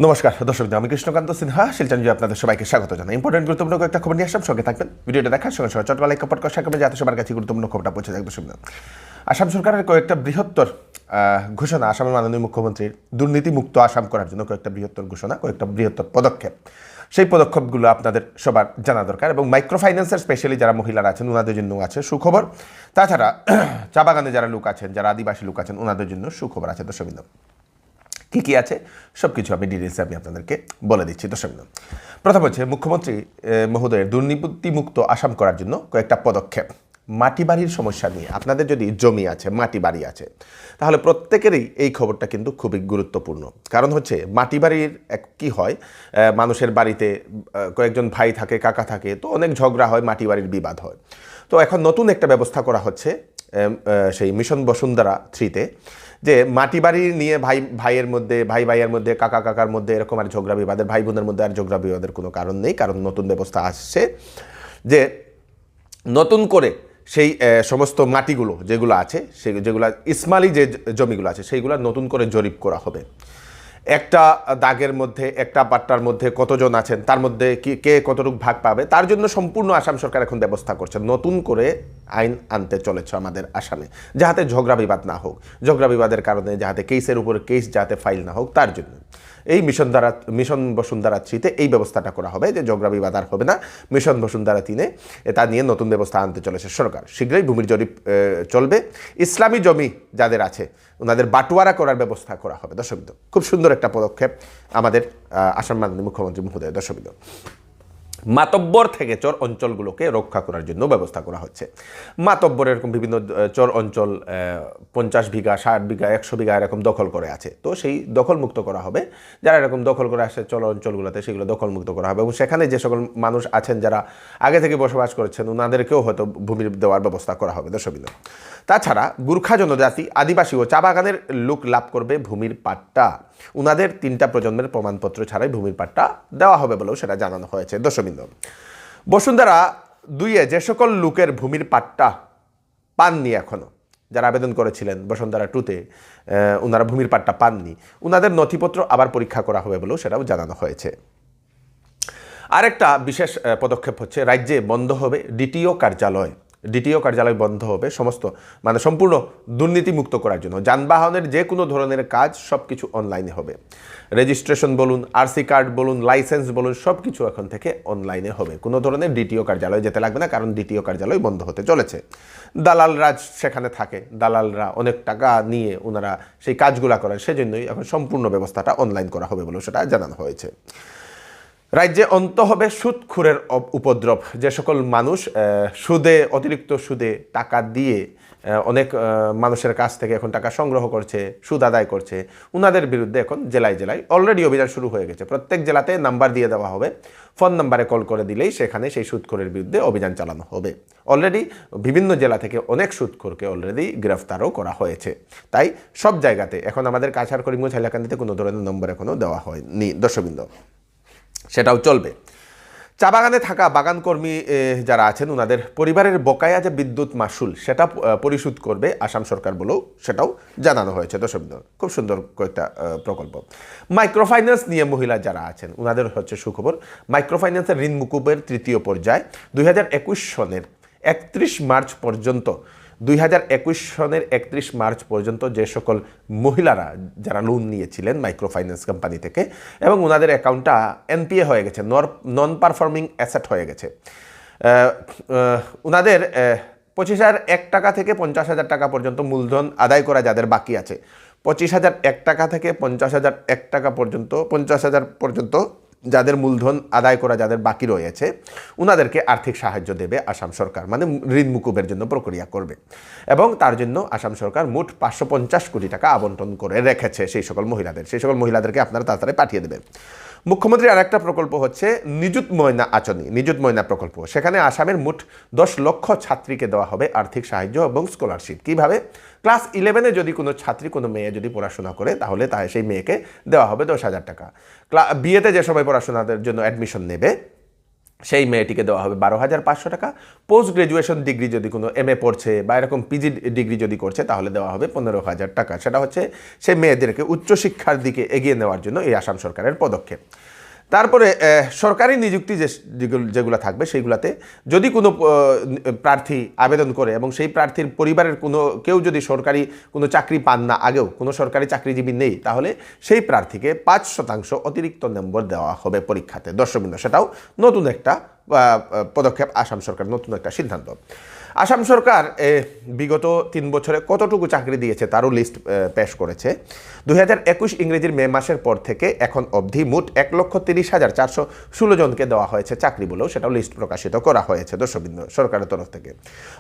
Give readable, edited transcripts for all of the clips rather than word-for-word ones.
নমস্কার দর্শক, আমি কৃষ্ণকান্ত সিনহা শিলচর নিউজে আপনাদের সবাইকে স্বাগত জানাই। ইম্পর্টেন্ট গুরুত্বপূর্ণ একটা খবর নিয়ে আসলাম, সঙ্গে থাকবেন। ভিডিওটা দেখার সঙ্গে সঙ্গে চট্টগ্রাম লাইক কমেন্ট করার সাথে যাতে সবার কাছে গুরুত্বপূর্ণ খবরটা পৌঁছে যায়। দর্শক, আসাম সরকারের কয়েকটা বৃহত্তর ঘোষণা, আসামের মাননীয় মুখ্যমন্ত্রীর দুর্নীতিমুক্ত আসাম করার জন্য কয়েকটা বৃহত্তর ঘোষণা, কয়েকটা বৃহত্তর পদক্ষেপ। সেই পদক্ষেপগুলো আপনাদের সবার জানা দরকার এবং মাইক্রো ফাইন্যান্সের স্পেশালি যারা মহিলারা আছেন ওনাদের জন্য আছে সুখবর। তাছাড়া চা বাগানে যারা লোক আছেন, যারা আদিবাসী লোক আছেন ওনাদের জন্য সুখবর আছে। দর্শক, কী কী আছে সব কিছু আমি ডিটেলসে আপনাদেরকে বলে দিচ্ছি। দর্শক, প্রথম হচ্ছে মুখ্যমন্ত্রী মহোদয়ের দুর্নীতিমুক্ত আসাম করার জন্য কয়েকটা পদক্ষেপ। মাটি বাড়ির সমস্যা নিয়ে, আপনাদের যদি জমি আছে, মাটি বাড়ি আছে, তাহলে প্রত্যেকেরই এই খবরটা কিন্তু খুবই গুরুত্বপূর্ণ। কারণ হচ্ছে মাটি বাড়ির কী হয়, মানুষের বাড়িতে কয়েকজন ভাই থাকে, কাকা থাকে, তো অনেক ঝগড়া হয়, মাটি বাড়ির বিবাদ হয়। তো এখন নতুন একটা ব্যবস্থা করা হচ্ছে সেই মিশন বসুন্ধরা 3-তে, যে মাটি বাড়ি নিয়ে ভাইয়ের মধ্যে, ভাইয়ের মধ্যে, কাকা কাকার মধ্যে এরকম আর ঝগড়া বিবাদের, ভাই বোনের মধ্যে আর ঝগড়া বিবাদের কোনো কারণ নেই। কারণ নতুন ব্যবস্থা আসছে যে নতুন করে সেই সমস্ত মাটিগুলো যেগুলো আছে, যেগুলো ইসমালি যে জমিগুলো আছে সেইগুলো নতুন করে জরিপ করা হবে। একটা দাগের মধ্যে, একটা পাট্টার মধ্যে কতজন আছেন, তার মধ্যে কে কতটুকু ভাগ পাবে, তার জন্য সম্পূর্ণ আসাম সরকার এখন ব্যবস্থা করছে। নতুন করে আইন আনতে চলেছে আমাদের আসামে, যাহাতে ঝগড়া বিবাদ না হোক, ঝগড়া বিবাদের কারণে যাহাতে কেসের উপর কেস যাতে ফাইল না হোক, তার জন্য এই মিশন বসুন্ধরা 3-তে এই ব্যবস্থাটা করা হবে, যে ঝগড়া বিবাদ আর হবে না। মিশন বসুন্ধরা 3-এ তা নিয়ে নতুন ব্যবস্থা আনতে চলেছে সরকার। শীঘ্রই ভূমির জরিপ চলবে। ইসলামী জমি যাদের আছে ওনাদের বাটোয়ারা করার ব্যবস্থা করা হবে। দর্শক, খুব সুন্দর একটা পদক্ষেপ আমাদের আসাম মাননীয় মুখ্যমন্ত্রী মহোদয়। দর্শক, মাতব্বর থেকে চর অঞ্চলগুলোকে রক্ষা করার জন্য ব্যবস্থা করা হচ্ছে। মাতব্বর এরকম বিভিন্ন চর অঞ্চল 50 বিঘা, 60 বিঘা, 100 বিঘা এরকম দখল করে আছে, তো সেই দখলমুক্ত করা হবে। যারা এরকম দখল করে আসে চর অঞ্চলগুলোতে, সেগুলো দখলমুক্ত করা হবে এবং সেখানে যে সকল মানুষ আছেন যারা আগে থেকে বসবাস করেছেন ওনাদেরকেও হয়তো ভূমি দেওয়ার ব্যবস্থা করা হবে। দর্শক, তাছাড়া গুর্খা জনজাতি, আদিবাসী ও চা বাগানের লোক লাভ করবে ভূমির পাট্টা। উনাদের 3টা প্রজন্মের প্রমাণপত্র ছাড়াই ভূমির পাট্টা দেওয়া হবে বলেও সেটা জানানো হয়েছে। দর্শক, বসুন্ধরা 2-এ যে সকল লোকের ভূমির পাট্টা পাননি এখনও, যারা আবেদন করেছিলেন বসুন্ধরা 2-তে, ওনারা ভূমির পাট্টা পাননি, ওনাদের নথিপত্র আবার পরীক্ষা করা হবে বলেও সেটাও জানানো হয়েছে। আরেকটা বিশেষ পদক্ষেপ হচ্ছে, রাজ্যে বন্ধ হবে ডিটিও কার্যালয়। ডিটিও কার্যালয় বন্ধ হবে সমস্ত, মানে সম্পূর্ণ দুর্নীতিমুক্ত করার জন্য। যানবাহনের যে কোনো ধরনের কাজ সব কিছু অনলাইনে হবে। রেজিস্ট্রেশন বলুন, আরসি কার্ড বলুন, লাইসেন্স বলুন, সব কিছু এখন থেকে অনলাইনে হবে। কোনো ধরনের ডিটিও কার্যালয় যেতে লাগবে না, কারণ ডিটিও কার্যালয় বন্ধ হতে চলেছে। দালালরা সেখানে থাকে, দালালরা অনেক টাকা নিয়ে ওনারা সেই কাজগুলো করেন, সেজন্যই এখন সম্পূর্ণ ব্যবস্থাটা অনলাইন করা হবে বলেও সেটা জানানো হয়েছে। রাজ্যে অন্ত হবে সুদখোরের উপদ্রব। যে সকল মানুষ অতিরিক্ত সুদে টাকা দিয়ে অনেক মানুষের কাছ থেকে এখন টাকা সংগ্রহ করছে, সুদ আদায় করছে, ওনাদের বিরুদ্ধে এখন জেলায় জেলায় অলরেডি অভিযান শুরু হয়ে গেছে। প্রত্যেক জেলাতে নাম্বার দিয়ে দেওয়া হবে, ফোন নাম্বারে কল করে দিলেই সেখানে সেই সুদখোরের বিরুদ্ধে অভিযান চালানো হবে। অলরেডি বিভিন্ন জেলা থেকে অনেক সুদখোরকে অলরেডি গ্রেফতারও করা হয়েছে। তাই সব জায়গাতে এখন আমাদের কাছাড়, করিমগঞ্জ, হাইলাকান্দিতে কোনো ধরনের নম্বর এখনও দেওয়া হয়নি। দর্শকবৃন্দ, সেটাও চলবে। চা বাগানে থাকা বাগান কর্মী যারা আছেন ওনাদের পরিবারের বকেয়া যে বিদ্যুৎ মাশুল সেটা পরিশোধ করবে আসাম সরকার বলেও সেটাও জানানো হয়েছে। দর্শক, খুব সুন্দর কয়েকটা প্রকল্প। মাইক্রোফাইন্যান্স নিয়ে মহিলা যারা আছেন ওনাদের হচ্ছে সুখবর। মাইক্রোফাইন্যান্সের ঋণ মুকুবের 3য় পর্যায় 2021 সনের 31 মার্চ পর্যন্ত 2021 সনের 31 মার্চ পর্যন্ত যে সকল মহিলারা যারা লোন নিয়েছিলেন মাইক্রো ফাইন্যান্স কোম্পানি থেকে এবং ওনাদের অ্যাকাউন্টটা এনপিএ হয়ে গেছে, নন পারফর্মিং অ্যাসেট হয়ে গেছে, ওনাদের 25,001 টাকা থেকে 50,000 টাকা পর্যন্ত মূলধন আদায় করা যাদের বাকি আছে, 25,001 টাকা থেকে 50,001 টাকা পর্যন্ত, 50,000 পর্যন্ত যাদের মূলধন আদায় করা যাদের বাকি রয়েছে ওনাদেরকে আর্থিক সাহায্য দেবে আসাম সরকার, মানে ঋণ মুকুবের জন্য প্রক্রিয়া করবে। এবং তার জন্য আসাম সরকার মোট 550 কোটি টাকা আবন্টন করে রেখেছে সেই সকল মহিলাদেরকে আপনারা তাড়াতাড়ি পাঠিয়ে দেবেন। মুখ্যমন্ত্রীর আরেকটা প্রকল্প হচ্ছে নিযুত ময়না প্রকল্প। সেখানে আসামের মোট 10 লক্ষ ছাত্রীকে দেওয়া হবে আর্থিক সাহায্য এবং স্কলারশিপ। কিভাবে? ক্লাস 11-এ যদি কোনো ছাত্রী, কোনো মেয়ে যদি পড়াশোনা করে তাহলে সেই মেয়েকে দেওয়া হবে 10,000 টাকা। বিয়েতে যে সময় পড়াশোনার জন্য অ্যাডমিশন নেবে সেই মেয়েটিকে দেওয়া হবে 12,500 টাকা। পোস্ট গ্রাজুয়েশন ডিগ্রি যদি কোনো MA পড়ছে বা এরকম পিজি ডিগ্রি যদি করছে তাহলে দেওয়া হবে 15,000 টাকা। সেটা হচ্ছে সেই মেয়েদেরকে উচ্চশিক্ষার দিকে এগিয়ে নেওয়ার জন্য এই আসাম সরকারের পদক্ষেপ। তারপরে সরকারি নিযুক্তি যেগুলো থাকবে সেইগুলাতে যদি কোনো প্রার্থী আবেদন করে এবং সেই প্রার্থীর পরিবারের কেউ যদি সরকারি কোনো চাকরি পান না, আগেও কোনো সরকারি চাকরিজীবী নেই, তাহলে সেই প্রার্থীকে 5% অতিরিক্ত নম্বর দেওয়া হবে পরীক্ষাতে। দর্শকবৃন্দ, সেটাও নতুন একটা পদক্ষেপ, আসাম সরকার নতুন একটা সিদ্ধান্ত। আসাম সরকার বিগত 3 বছরে কতটুকু চাকরি দিয়েছে তারও লিস্ট পেশ করেছে। 2021 ইংরেজির মে মাসের পর থেকে এখন অবধি মোট 1,30,416 জনকে দেওয়া হয়েছে চাকরি বলেও সেটাও লিস্ট প্রকাশিত করা হয়েছে দর্শকবৃন্দ সরকারের তরফ থেকে।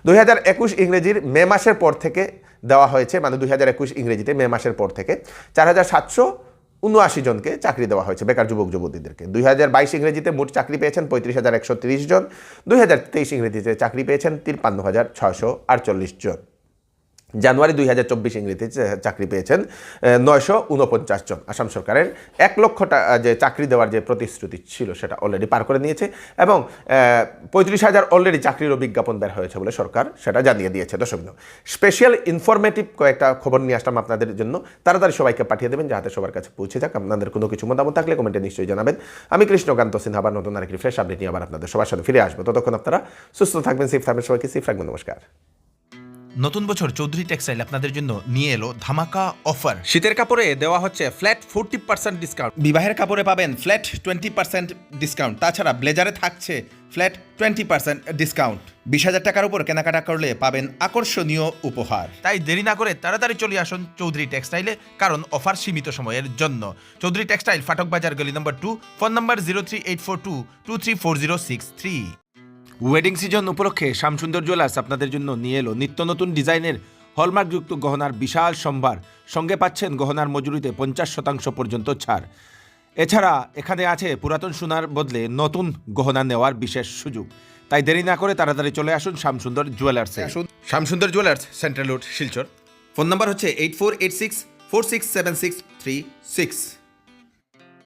2021 ইংরেজির মে মাসের পর থেকে দেওয়া হয়েছে, মানে 2021 ইংরেজিতে মে মাসের পর থেকে 4,779 জনকে চাকরি দেওয়া হয়েছে, বেকার যুবক যুবতীদেরকে। 2022 ইংরেজিতে মোট চাকরি পেয়েছেন 35,130 জন। 2023 ইংরেজিতে চাকরি পেয়েছেন 53,648 জন। জানুয়ারি 2024 ইংরেজিতে চাকরি পেয়েছেন 949 জন। আসাম সরকারের 1 লক্ষ যে চাকরি দেওয়ার যে প্রতিশ্রুতি ছিল সেটা অলরেডি পার করে নিয়েছে এবং 35,000 অলরেডি চাকরিরও বিজ্ঞাপন বের হয়েছে বলে সরকার সেটা জানিয়ে দিয়েছে। দর্শকবৃন্দ, স্পেশাল ইনফরমেটিভ কয়েকটা খবর নিয়ে আসলাম আপনাদের জন্য, তাড়াতাড়ি সবাইকে পাঠিয়ে দেবেন যাতে সবার কাছে পৌঁছে যাক। আপনাদের কোনো কিছু মতামত থাকলে কমেন্টে নিশ্চয়ই জানাবেন। আমি কৃষ্ণকান্ত সিনহা আবার নতুন আরেকটি ফ্রেশ আপডেট নিয়ে আবার আপনাদের সবার সাথে ফিরে আসবো। ততক্ষণ আপনারা সুস্থ থাকবেন, সেফ থাকবেন, সবাইকে সেফ রাখবেন। নমস্কার। নতুন বছর চৌধুরী টেক্সটাইল আপনাদের জন্য নিয়ে এলো ধামাকা অফার। শীতের কাপড়ে দেওয়া হচ্ছে ফ্ল্যাট 40% ডিসকাউন্ট, বিবাহের কাপড়ে পাবেন ফ্ল্যাট 20% ডিসকাউন্ট, তাছাড়া ব্লেজারে থাকছে ফ্ল্যাট 20% ডিসকাউন্ট। 20,000 টাকার উপর কেনাকাটা করলে পাবেন আকর্ষণীয় উপহার। তাই দেরি না করে তাড়াতাড়ি চলে আসুন চৌধুরী টেক্সটাইলে, কারণ অফার সীমিত সময়ের জন্য। চৌধুরী টেক্সটাইল, ফাটক বাজার, গলি নম্বর 2, ফোন নম্বর 038422340063। ওয়েডিং সিজন উপলক্ষে শ্যামসুন্দর জুয়েলার্স আপনাদের জন্য নিয়ে এলো নিত্য নতুন ডিজাইনের হলমার্কযুক্ত গহনার বিশাল সম্ভার। সঙ্গে পাচ্ছেন গহনার মজুরিতে 50% পর্যন্ত ছাড়। এছাড়া এখানে আছে পুরাতন সোনার বদলে নতুন গহনা নেওয়ার বিশেষ সুযোগ। তাই দেরি না করে তাড়াতাড়ি চলে আসুন শ্যামসুন্দর জুয়েলার্সে। Shyamsundar jewellers, central road, Silchar. Phone number হচ্ছে 8486467636।